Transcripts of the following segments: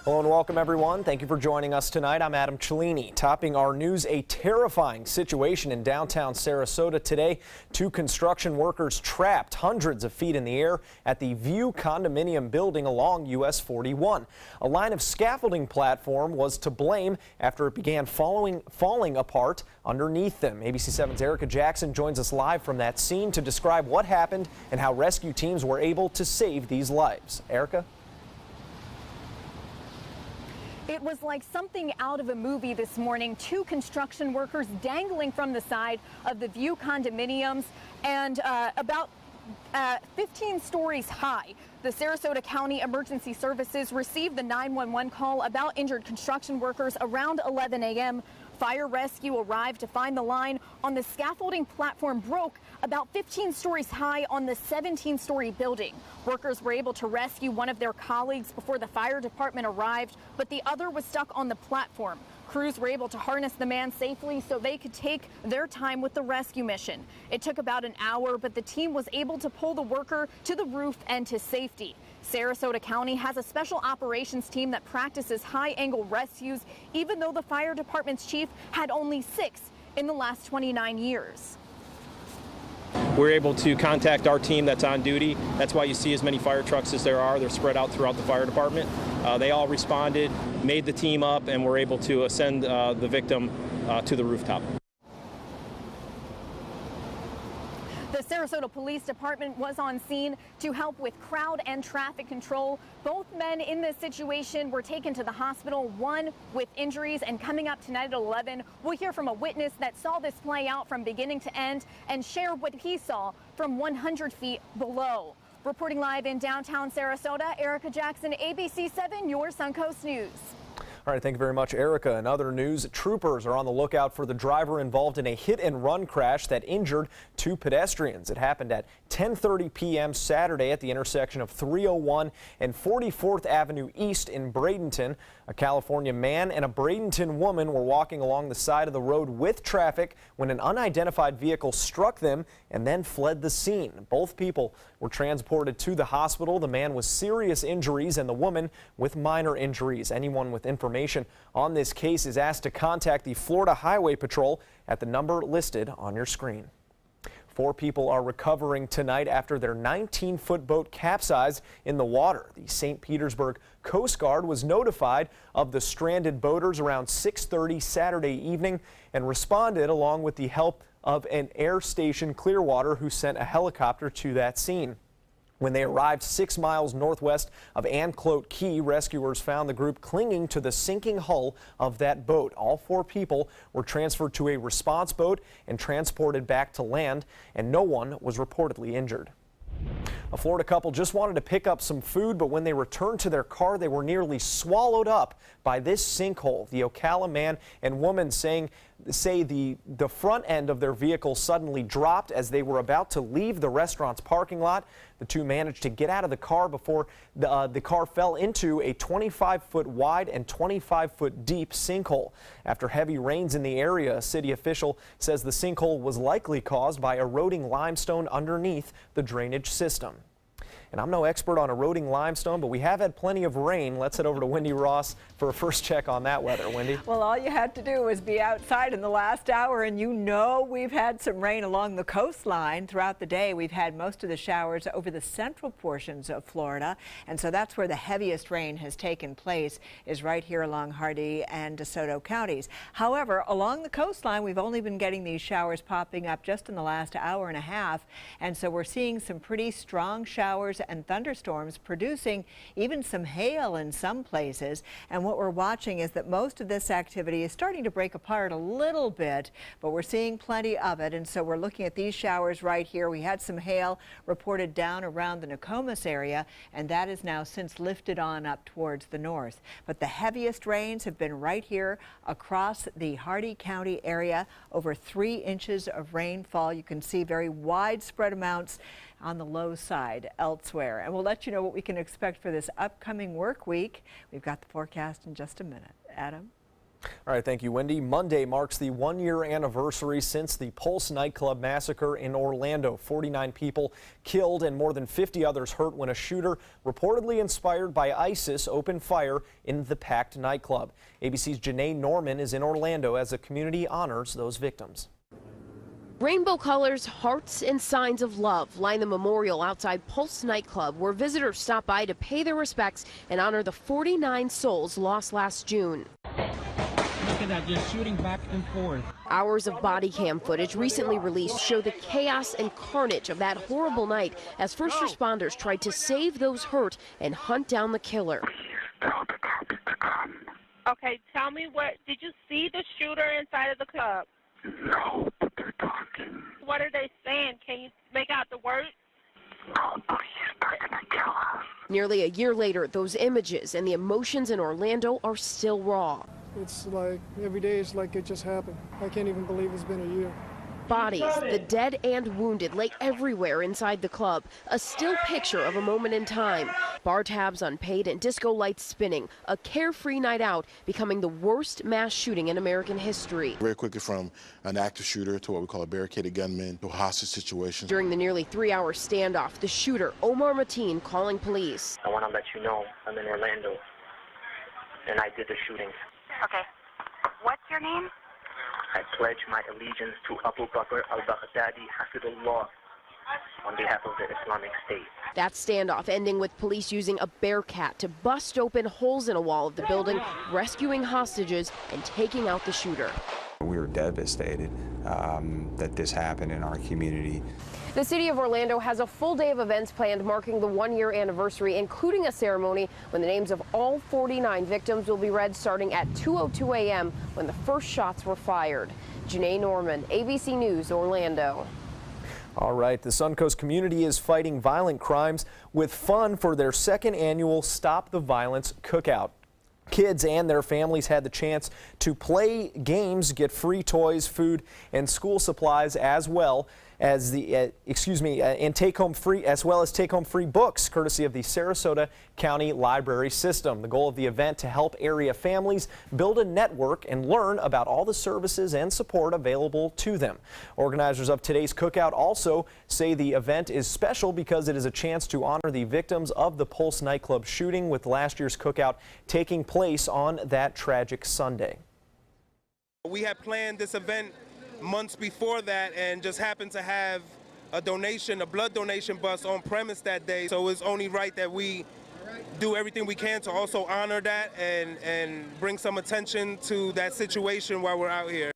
Hello and welcome everyone. Thank you for joining us tonight. I'm Adam Cellini. Topping our news, a terrifying situation in downtown Sarasota today. Two construction workers trapped hundreds of feet in the air at the View condominium building along US 41. A line of scaffolding platform was to blame after it began falling apart underneath them. ABC 7's Erica Jackson joins us live from that scene to describe what happened and how rescue teams were able to save these lives. Erica? It was like something out of a movie this morning. Two construction workers dangling from the side of the View condominiums and about 15 stories high. The Sarasota County Emergency Services received the 911 call about injured construction workers around 11 a.m. Fire rescue arrived to find the line on the scaffolding platform broke about 15 stories high on the 17-story building. Workers were able to rescue one of their colleagues before the fire department arrived, but the other was stuck on the platform. Crews were able to harness the man safely so they could take their time with the rescue mission. It took about an hour, but the team was able to pull the worker to the roof and to safety. Sarasota County has a special operations team that practices high-angle rescues, even though the fire department's chief had only 6 in the last 29 years. We're able to contact our team that's on duty. That's why you see as many fire trucks as there are. They're spread out throughout the fire department. They all responded, made the team up, and were able to ascend the victim to the rooftop. The Sarasota Police Department was on scene to help with crowd and traffic control. Both men in this situation were taken to the hospital, one with injuries. And coming up tonight at 11, we'll hear from a witness that saw this play out from beginning to end and share what he saw from 100 feet below. Reporting live in downtown Sarasota, Erica Jackson, ABC 7, your Suncoast News. All right, thank you very much, Erica. In other news, troopers are on the lookout for the driver involved in a hit-and-run crash that injured 2 pedestrians. It happened at 10:30 p.m. Saturday at the intersection of 301 and 44th Avenue East in Bradenton. A California man and a Bradenton woman were walking along the side of the road with traffic when an unidentified vehicle struck them and then fled the scene. Both people were transported to the hospital. The man with serious injuries and the woman with minor injuries. Anyone with information on this case is asked to contact the Florida Highway Patrol at the number listed on your screen. 4 people are recovering tonight after their 19-foot boat capsized in the water. The St. Petersburg Coast Guard was notified of the stranded boaters around 6:30 Saturday evening and responded along with the help of an Air Station Clearwater, who sent a helicopter to that scene. When they arrived 6 miles northwest of Anclote Key, rescuers found the group clinging to the sinking hull of that boat. All 4 people were transferred to a response boat and transported back to land, and no one was reportedly injured. A Florida couple just wanted to pick up some food, but when they returned to their car, they were nearly swallowed up by this sinkhole. The Ocala man and woman say the front end of their vehicle suddenly dropped as they were about to leave the restaurant's parking lot. The two managed to get out of the car before the car fell into a 25-foot wide and 25-foot deep sinkhole. After heavy rains in the area, a city official says the sinkhole was likely caused by eroding limestone underneath the drainage system. And I'm no expert on eroding limestone, but we have had plenty of rain. Let's head over to Wendy Ross for a first check on that weather. Wendy? Well, all you had to do was be outside in the last hour, and you know we've had some rain along the coastline throughout the day. We've had most of the showers over the central portions of Florida, and so that's where the heaviest rain has taken place, is right here along Hardee and DeSoto counties. However, along the coastline, we've only been getting these showers popping up just in the last hour and a half, and so we're seeing some pretty strong showers and thunderstorms, producing even some hail in some places. And what we're watching is that most of this activity is starting to break apart a little bit, but we're seeing plenty of it. And so we're looking at these showers right here. We had some hail reported down around the Nokomis area, and that is now since lifted on up towards the north. But the heaviest rains have been right here across the Hardee County area, over 3 inches of rainfall. You can see very widespread amounts on the low side elsewhere. And we'll let you know what we can expect for this upcoming work week. We've got the forecast in just a minute. Adam? All right, thank you, Wendy. Monday marks the one-year anniversary since the Pulse nightclub massacre in Orlando. 49 people killed and more than 50 others hurt when a shooter, reportedly inspired by ISIS, opened fire in the packed nightclub. ABC's Janae Norman is in Orlando as the community honors those victims. Rainbow colors, hearts, and signs of love line the memorial outside Pulse nightclub, where visitors stop by to pay their respects and honor the 49 souls lost last June. Look at that, just shooting back and forth. Hours of body cam footage recently released show the chaos and carnage of that horrible night as first responders tried to save those hurt and hunt down the killer. Okay, tell me, did you see the shooter inside of the club? No, but they're talking. What are they saying? Can you make out the words? Oh, they're gonna kill us. Nearly a year later, those images and the emotions in Orlando are still raw. It's like every day it's like it just happened. I can't even believe it's been a year. Bodies, the dead and wounded, lay everywhere inside the club. A still picture of a moment in time. Bar tabs unpaid and disco lights spinning. A carefree night out, becoming the worst mass shooting in American history. Very quickly from an active shooter to what we call a barricaded gunman to a hostage situation. During the nearly 3-hour standoff, the shooter, Omar Mateen, calling police. I want to let you know I'm in Orlando, and I did the shooting. Okay. What's your name? I pledge my allegiance to Abu Bakr al-Baghdadi Hafidullah on behalf of the Islamic State. That standoff ending with police using a Bearcat to bust open holes in a wall of the building, rescuing hostages and taking out the shooter. We were devastated that this happened in our community. The city of Orlando has a full day of events planned marking the one-year anniversary, including a ceremony when the names of all 49 victims will be read starting at 2:02 a.m. when the first shots were fired. Janae Norman, ABC News, Orlando. All right, the Suncoast community is fighting violent crimes with fun for their second annual Stop the Violence Cookout. Kids and their families had the chance to play games, get free toys, food, and school supplies, as well as take home free books, courtesy of the Sarasota County Library System. The goal of the event to help area families build a network and learn about all the services and support available to them. Organizers of today's cookout also say the event is special because it is a chance to honor the victims of the Pulse nightclub shooting, with last year's cookout taking place on that tragic Sunday. We had planned this event months before that and just happened to have a blood donation bus on premise that day. So it's only right that we do everything we can to also honor that and bring some attention to that situation while we're out here.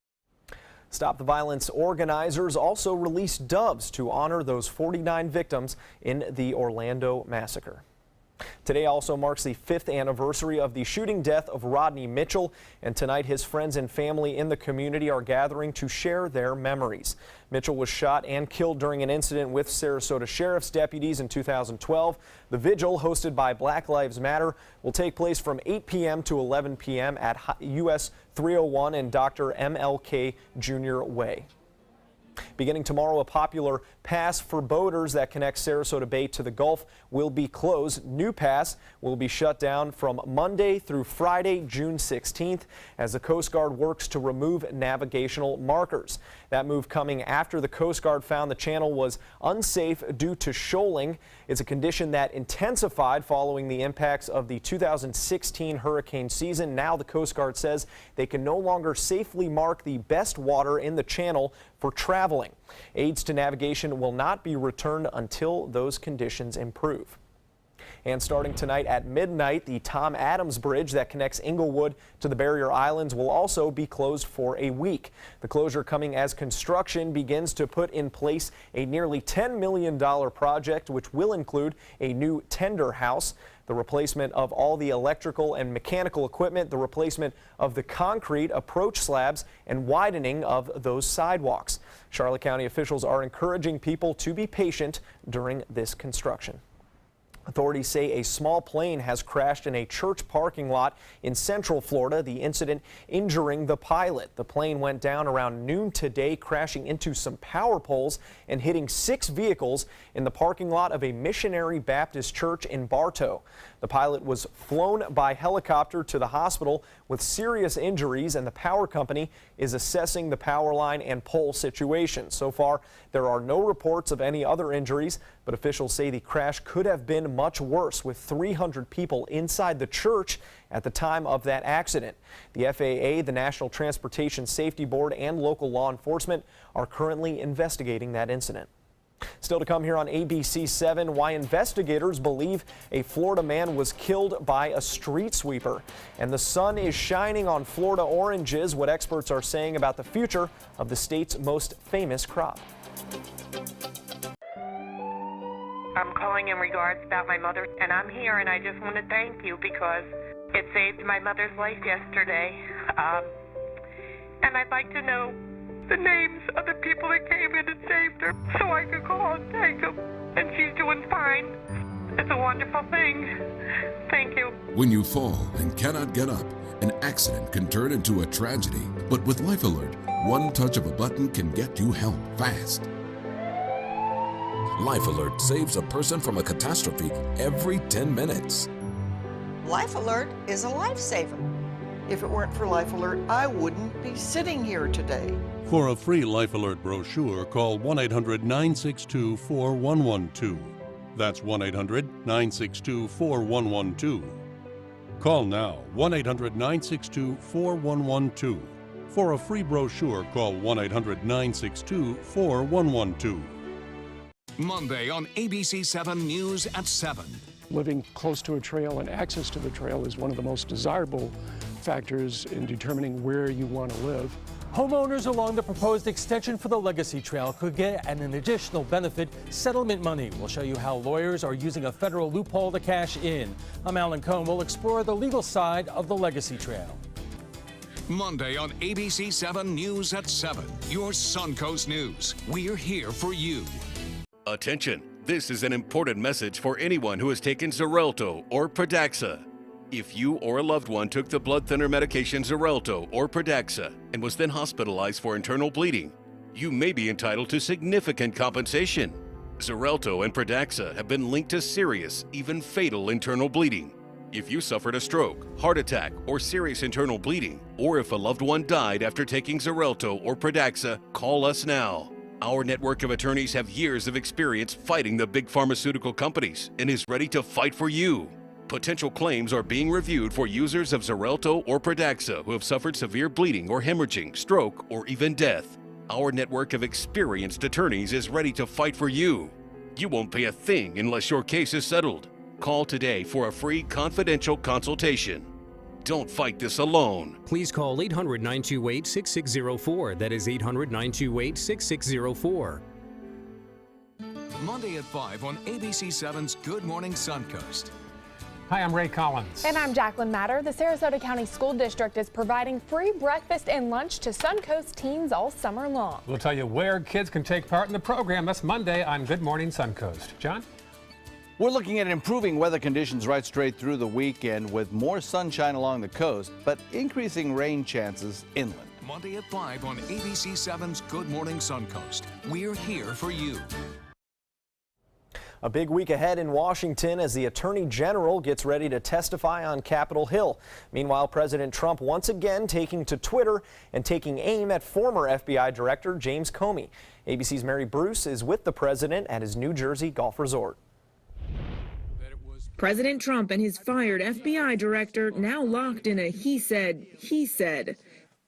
Stop the Violence organizers also released doves to honor those 49 victims in the Orlando massacre. Today also marks the 5th anniversary of the shooting death of Rodney Mitchell, and tonight his friends and family in the community are gathering to share their memories. Mitchell was shot and killed during an incident with Sarasota Sheriff's deputies in 2012. The vigil, hosted by Black Lives Matter, will take place from 8 p.m. to 11 p.m. at US 301 and Dr. MLK Jr. Way. Beginning tomorrow, a popular pass for boaters that connects Sarasota Bay to the Gulf will be closed. New Pass will be shut down from Monday through Friday, June 16th, as the Coast Guard works to remove navigational markers. That move coming after the Coast Guard found the channel was unsafe due to shoaling. It's a condition that intensified following the impacts of the 2016 hurricane season. Now the Coast Guard says they can no longer safely mark the best water in the channel for traveling. Aids to navigation will not be returned until those conditions improve. And starting tonight at midnight, the Tom Adams Bridge that connects Inglewood to the Barrier Islands will also be closed for a week. The closure coming as construction begins to put in place a nearly $10 million project, which will include a new tender house, the replacement of all the electrical and mechanical equipment, the replacement of the concrete approach slabs, and widening of those sidewalks. Charlotte County officials are encouraging people to be patient during this construction. Authorities say a small plane has crashed in a church parking lot in Central Florida, the incident injuring the pilot. The plane went down around noon today, crashing into some power poles and hitting 6 vehicles in the parking lot of a Missionary Baptist church in Bartow. The pilot was flown by helicopter to the hospital with serious injuries, and the power company is assessing the power line and pole situation. So far, there are no reports of any other injuries, but officials say the crash could have been much worse, with 300 people inside the church at the time of that accident. The FAA, the National Transportation Safety Board, and local law enforcement are currently investigating that incident. Still to come here on ABC 7, why investigators believe a Florida man was killed by a street sweeper. And the sun is shining on Florida oranges, what experts are saying about the future of the state's most famous crop. I'm calling in regards about my mother, and I'm here, and I just want to thank you because it saved my mother's life yesterday. And I'd like to know the names of the people that came in and saved her so I could call and thank them. And she's doing fine. It's a wonderful thing. Thank you. When you fall and cannot get up, an accident can turn into a tragedy. But with Life Alert, one touch of a button can get you help fast. Life Alert saves a person from a catastrophe every 10 minutes. Life Alert is a lifesaver. If it weren't for Life Alert, I wouldn't be sitting here today. For a free Life Alert brochure, call 1-800-962-4112. That's 1-800-962-4112. Call now, 1-800-962-4112. For a free brochure, call 1-800-962-4112. Monday on ABC 7 News at 7. Living close to a trail and access to the trail is one of the most desirable factors in determining where you want to live. Homeowners along the proposed extension for the Legacy Trail could get an additional benefit, settlement money. We'll show you how lawyers are using a federal loophole to cash in. I'm Alan Cohn. We'll explore the legal side of the Legacy Trail. Monday on ABC 7 News at 7. Your Suncoast News. We're here for you. Attention. This is an important message for anyone who has taken Xarelto or Pradaxa. If you or a loved one took the blood thinner medication Xarelto or Pradaxa and was then hospitalized for internal bleeding, you may be entitled to significant compensation. Xarelto and Pradaxa have been linked to serious, even fatal internal bleeding. If you suffered a stroke, heart attack, or serious internal bleeding, or if a loved one died after taking Xarelto or Pradaxa, call us now. Our network of attorneys have years of experience fighting the big pharmaceutical companies and is ready to fight for you. Potential claims are being reviewed for users of Xarelto or Pradaxa who have suffered severe bleeding or hemorrhaging, stroke, or even death. Our network of experienced attorneys is ready to fight for you. You won't pay a thing unless your case is settled. Call today for a free confidential consultation. Don't fight this alone. Please call 800-928-6604. That is 800-928-6604. Monday at 5 on ABC 7's Good Morning Suncoast. Hi, I'm Ray Collins. And I'm Jacqueline Matter. The Sarasota County School District is providing free breakfast and lunch to Suncoast teens all summer long. We'll tell you where kids can take part in the program. That's Monday on Good Morning Suncoast. John? We're looking at improving weather conditions right straight through the weekend with more sunshine along the coast, but increasing rain chances inland. Monday at 5 on ABC 7's Good Morning Suncoast. We're here for you. A big week ahead in Washington as the Attorney General gets ready to testify on Capitol Hill. Meanwhile, President Trump once again taking to Twitter and taking aim at former FBI Director James Comey. ABC's Mary Bruce is with the president at his New Jersey golf resort. President Trump and his fired FBI director now locked in a he said.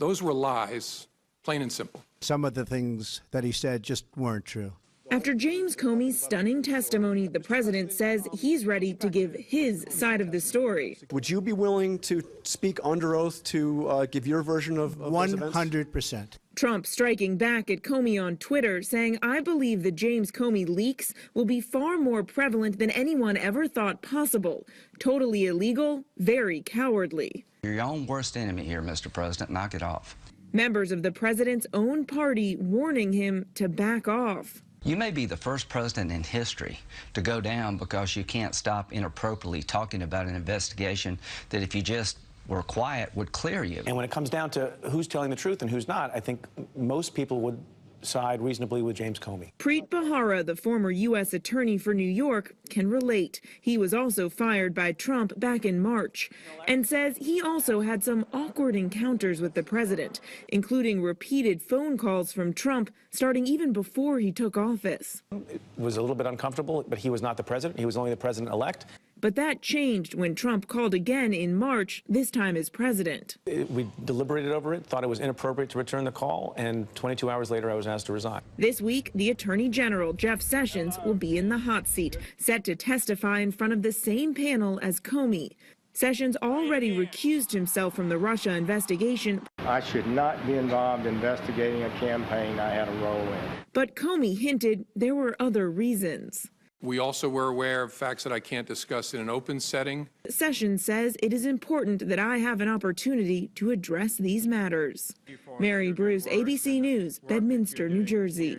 Those were lies, plain and simple. Some of the things that he said just weren't true. After James Comey's stunning testimony, the president says he's ready to give his side of the story. Would you be willing to speak under oath to give your version of 100%. Trump striking back at Comey on Twitter, saying, "I believe the James Comey leaks will be far more prevalent than anyone ever thought possible. Totally illegal, very cowardly." You're your own worst enemy here, Mr. President. Knock it off. Members of the president's own party warning him to back off. You may be the first president in history to go down because you can't stop inappropriately talking about an investigation that, if you just were quiet, would clear you. And when it comes down to who's telling the truth and who's not, I think most people would side reasonably with James Comey. Preet Bharara, the former U.S. attorney for New York, can relate. He was also fired by Trump back in March and says he also had some awkward encounters with the president, including repeated phone calls from Trump starting even before he took office. It was a little bit uncomfortable, but he was not the president. He was only the president-elect. But that changed when Trump called again in March, this time as president. We deliberated over it, thought it was inappropriate to return the call, and 22 hours later I was asked to resign. This week, the Attorney General, Jeff Sessions, will be in the hot seat, set to testify in front of the same panel as Comey. Sessions already recused himself from the Russia investigation. I should not be involved investigating a campaign I had a role in. But Comey hinted there were other reasons. We also were aware of facts that I can't discuss in an open setting. Sessions says it is important that I have an opportunity to address these matters. Mary Bruce, ABC News, Bedminster, New Jersey.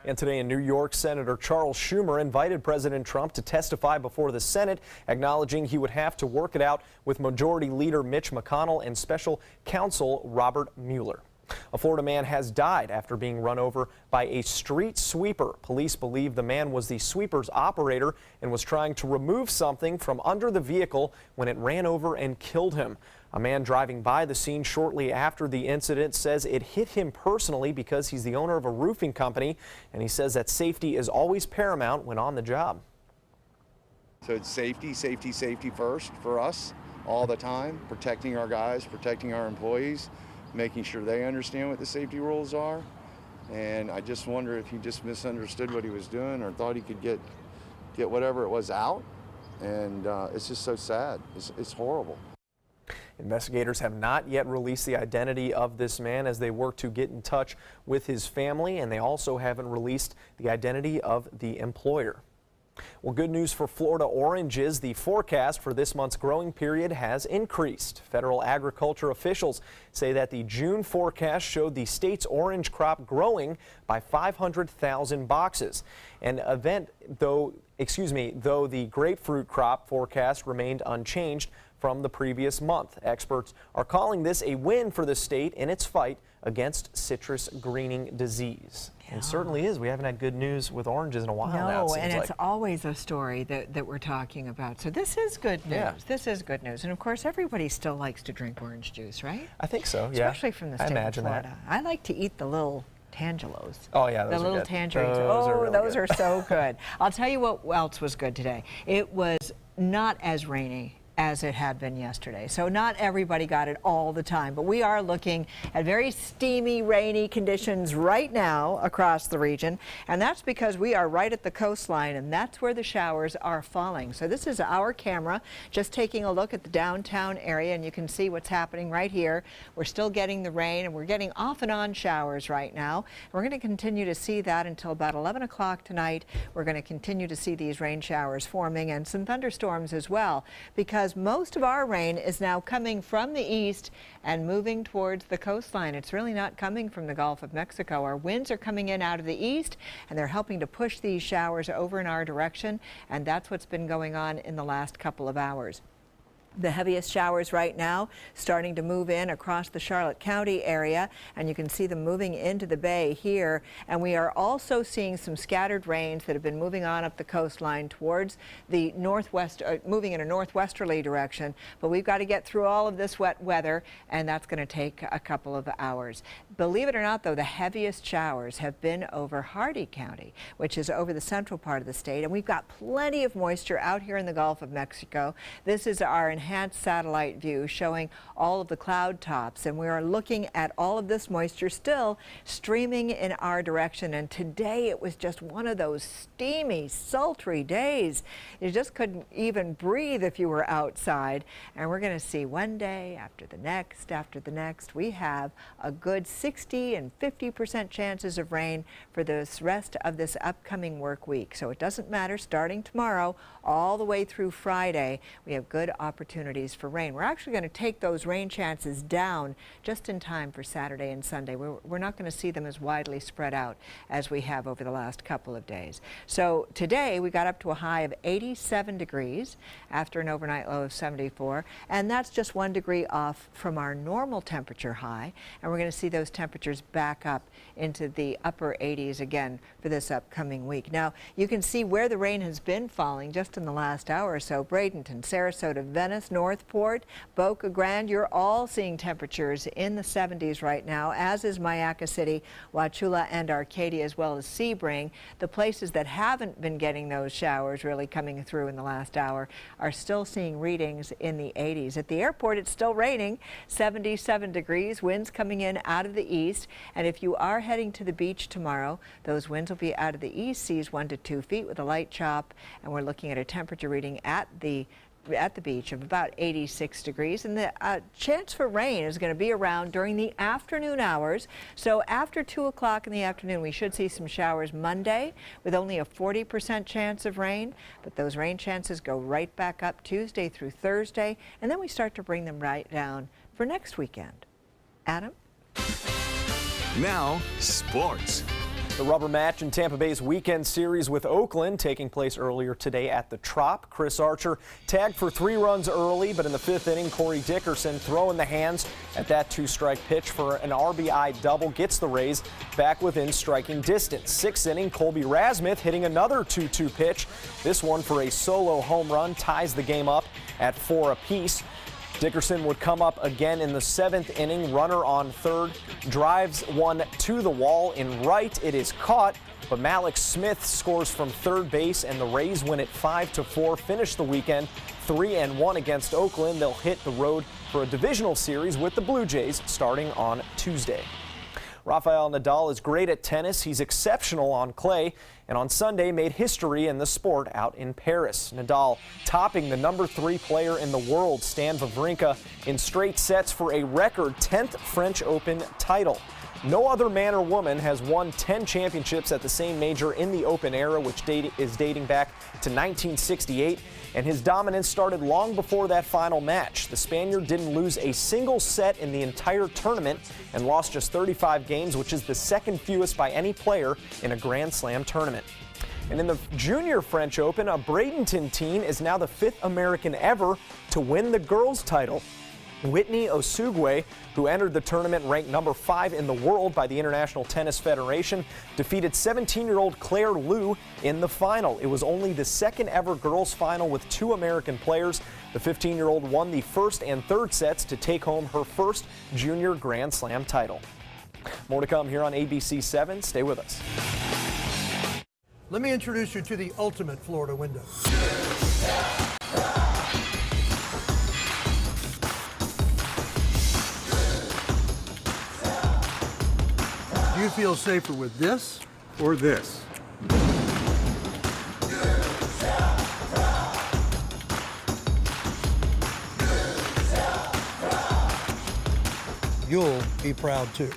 And today in New York, Senator Charles Schumer invited President Trump to testify before the Senate, acknowledging he would have to work it out with Majority Leader Mitch McConnell and Special Counsel Robert Mueller. A Florida man has died after being run over by a street sweeper. Police believe the man was the sweeper's operator and was trying to remove something from under the vehicle when it ran over and killed him. A man driving by the scene shortly after the incident says it hit him personally because he's the owner of a roofing company, and he says that safety is always paramount when on the job. So it's safety, safety, safety first for us all the time, protecting our guys, protecting our employees, making sure they understand what the safety rules are. And I just wonder if he just misunderstood what he was doing or thought he could get whatever it was out. And it's just so sad. It's horrible. Investigators have not yet released the identity of this man as they work to get in touch with his family, and they also haven't released the identity of the employer. Well, good news for Florida oranges. The forecast for this month's growing period has increased. Federal agriculture officials say that the June forecast showed the state's orange crop growing by 500,000 boxes. Though the grapefruit crop forecast remained unchanged from the previous month. Experts are calling this a win for the state in its fight against citrus greening disease. Yeah. And certainly is. We haven't had good news with oranges in a while now. No, and it's always a story that we're talking about. So this is good news. Yeah. This is good news. And of course, everybody still likes to drink orange juice, right? I think so, yeah. Especially from the state of Florida. I like to eat the little tangelos. Oh yeah, those the little good. tangerines. Those are so good. I'll tell you what else was good today. It was not as rainy as it had been yesterday. So not everybody got it all the time, but we are looking at very steamy, rainy conditions right now across the region, and that's because we are right at the coastline, and that's where the showers are falling. So this is our camera just taking a look at the downtown area, and you can see what's happening right here. We're still getting the rain, and we're getting off and on showers right now. We're going to continue to see that until about 11 o'clock tonight. We're going to continue to see these rain showers forming and some thunderstorms as well, because most of our rain is now coming from the east and moving towards the coastline. It's really not coming from the Gulf of Mexico. Our winds are coming in out of the east, and they're helping to push these showers over in our direction, and that's what's been going on in the last couple of hours. The heaviest showers right now starting to move in across the Charlotte County area, and you can see them moving into the bay here. And we are also seeing some scattered rains that have been moving on up the coastline towards the northwest, moving in a northwesterly direction. But we've got to get through all of this wet weather, and that's going to take a couple of hours. Believe it or not, though, the heaviest showers have been over Hardee County, which is over the central part of the state. And we've got plenty of moisture out here in the Gulf of Mexico. This is our enhanced satellite view showing all of the cloud tops, and we are looking at all of this moisture still streaming in our direction. And today it was just one of those steamy, sultry days. You just couldn't even breathe if you were outside. And we're going to see one day after the next, after the next. We have a good 60 and 50% chances of rain for the rest of this upcoming work week. So it doesn't matter, starting tomorrow all the way through Friday, we have good opportunities opportunities for rain. We're actually going to take those rain chances down just in time for Saturday and Sunday. We're not going to see them as widely spread out as we have over the last couple of days. So today we got up to a high of 87 degrees after an overnight low of 74, and that's just 1 degree off from our normal temperature high, and we're going to see those temperatures back up into the upper 80s again for this upcoming week. Now you can see where the rain has been falling just in the last hour or so. Bradenton, Sarasota, Venice, Northport, Boca Grande, you're all seeing temperatures in the 70s right now, as is Mayaca City, Wauchula, and Arcadia, as well as Sebring. The places that haven't been getting those showers really coming through in the last hour are still seeing readings in the 80s. At the airport, it's still raining, 77 degrees, winds coming in out of the east, and if you are heading to the beach tomorrow, those winds will be out of the east, seas 1 to 2 feet with a light chop, and we're looking at a temperature reading at the beach of about 86 degrees, and the chance for rain is going to be around during the afternoon hours. So after 2 o'clock in the afternoon, we should see some showers Monday with only a 40% chance of rain, but those rain chances go right back up Tuesday through Thursday, and then we start to bring them right down for next weekend. Adam? Now, sports. The rubber match in Tampa Bay's weekend series with Oakland taking place earlier today at the Trop. Chris Archer tagged for 3 runs early, but in the 5th inning, Corey Dickerson throwing the hands at that 2-strike pitch for an RBI double gets the Rays back within striking distance. 6th inning, Colby Rasmuth hitting another 2-2 pitch. This one for a solo home run ties the game up at 4 apiece. Dickerson would come up again in the 7th inning. Runner on third drives one to the wall in right. It is caught, but Malik Smith scores from third base, and the Rays win it 5-4. Finish the weekend 3-1 against Oakland. They'll hit the road for a divisional series with the Blue Jays starting on Tuesday. Rafael Nadal is great at tennis. He's exceptional on clay, and on Sunday made history in the sport out in Paris. Nadal topping the number 3 player in the world, Stan Wawrinka, in straight sets for a record 10th French Open title. No other man or woman has won 10 championships at the same major in the Open era, which is dating back to 1968, and his dominance started long before that final match. The Spaniard didn't lose a single set in the entire tournament and lost just 35 games, which is the second fewest by any player in a Grand Slam tournament. And in the Junior French Open, a Bradenton teen is now the 5th American ever to win the girls' title. Whitney Osugwe, who entered the tournament ranked number 5 in the world by the International Tennis Federation, defeated 17-year-old Claire Liu in the final. It was only the 2nd ever girls' final with 2 American players. The 15-year-old won the 1st and 3rd sets to take home her first junior Grand Slam title. More to come here on ABC 7. Stay with us. Let me introduce you to the ultimate Florida window. Do you feel safer with this or this? You'll be proud too.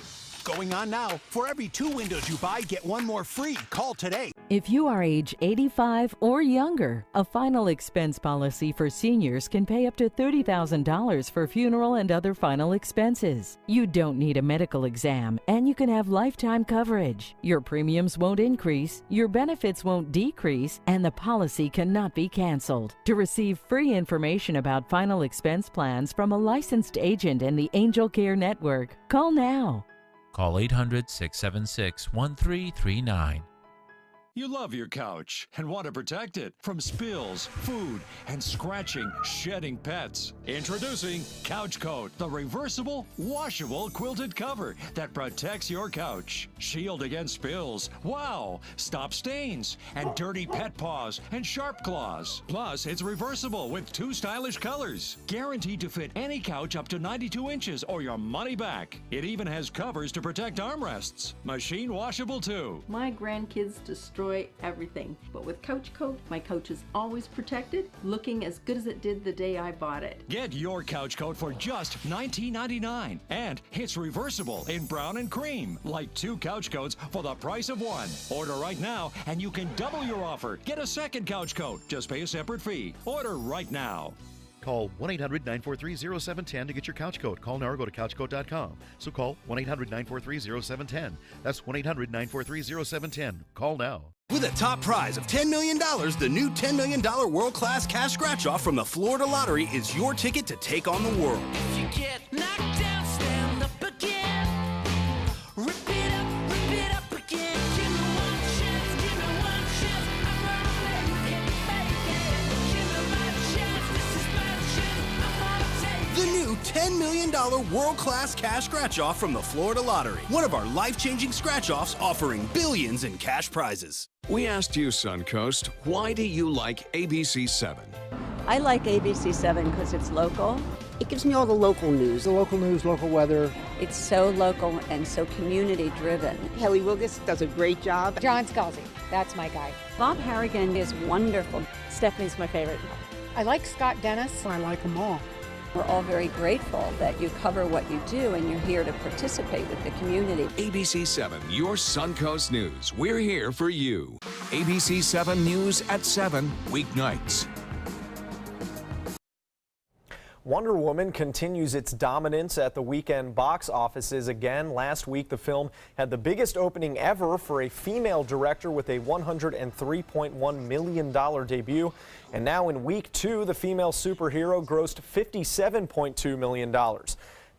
Going on now. For every 2 windows you buy, get 1 more free. Call today. If you are age 85 or younger, a final expense policy for seniors can pay up to $30,000 for funeral and other final expenses. You don't need a medical exam, and you can have lifetime coverage. Your premiums won't increase, your benefits won't decrease, and the policy cannot be canceled. To receive free information about final expense plans from a licensed agent in the Angel Care Network, call now. Call 800-676-1339. You love your couch and want to protect it from spills, food, and scratching, shedding pets. Introducing Couch Coat, the reversible, washable quilted cover that protects your couch. Shield against spills. Wow! Stop stains and dirty pet paws and sharp claws. Plus, it's reversible with 2 stylish colors. Guaranteed to fit any couch up to 92 inches or your money back. It even has covers to protect armrests. Machine washable too. My grandkids destroy everything, but with Couch Coat, my couch is always protected, looking as good as it did the day I bought it. Get your Couch Coat for just $19.99, and it's reversible in brown and cream, like 2 couch coats for the price of 1. Order right now, and you can double your offer. Get a second Couch Coat. Just pay a separate fee. Order right now. Call 1-800-943-0710 to get your couch coat. Call now or go to couchcoat.com. So call 1-800-943-0710. That's 1-800-943-0710. Call now. With a top prize of $10 million, the new $10 million world-class cash scratch-off from the Florida Lottery is your ticket to take on the world. If you get knocked down, stand up again. Rip it up again. Give me one chance, I'm gonna make it. Give me my chance, this is my chance, I'm gonna take it. The new $10 million world-class cash scratch-off from the Florida Lottery. One of our life-changing scratch-offs offering billions in cash prizes. We asked you, Suncoast, why do you like ABC7? I like ABC7 because it's local. It gives me all the local news, local weather. It's so local and so community driven. Kelly Wilgus does a great job. John Scalzi, that's my guy. Bob Harrigan is wonderful. Stephanie's my favorite. I like Scott Dennis. I like them all. We're all very grateful that you cover what you do and you're here to participate with the community. ABC7, your Suncoast News. We're here for you. ABC7 News at 7, weeknights. Wonder Woman continues its dominance at the weekend box offices again. Last week, the film had the biggest opening ever for a female director with a $103.1 million debut. And now in week 2, the female superhero grossed $57.2 million.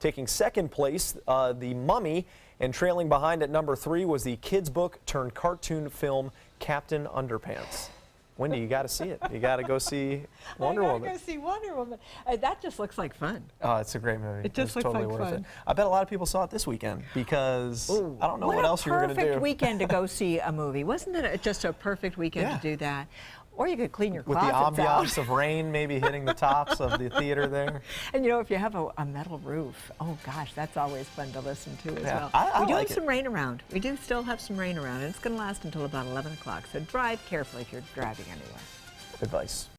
Taking second place, The Mummy, and trailing behind at number 3 was the kids' book turned cartoon film Captain Underpants. Wendy, you got to see it. You got to go see Wonder Woman. I got to go see Wonder Woman. That just looks like fun. Oh, it's a great movie. It just looks totally like worth fun. it. I bet a lot of people saw it this weekend because I don't know what else you were going to do. Perfect weekend to go see a movie. Wasn't it just a perfect weekend to do that? Or you could clean your with the closets ambiance out. of rain maybe hitting the tops of the theater there. And you know, if you have a metal roof, oh gosh, that's always fun to listen to as well. I we do like have some rain around. We do still have some rain around, and it's going to last until about 11 o'clock. So drive carefully if you're driving anywhere. Advice.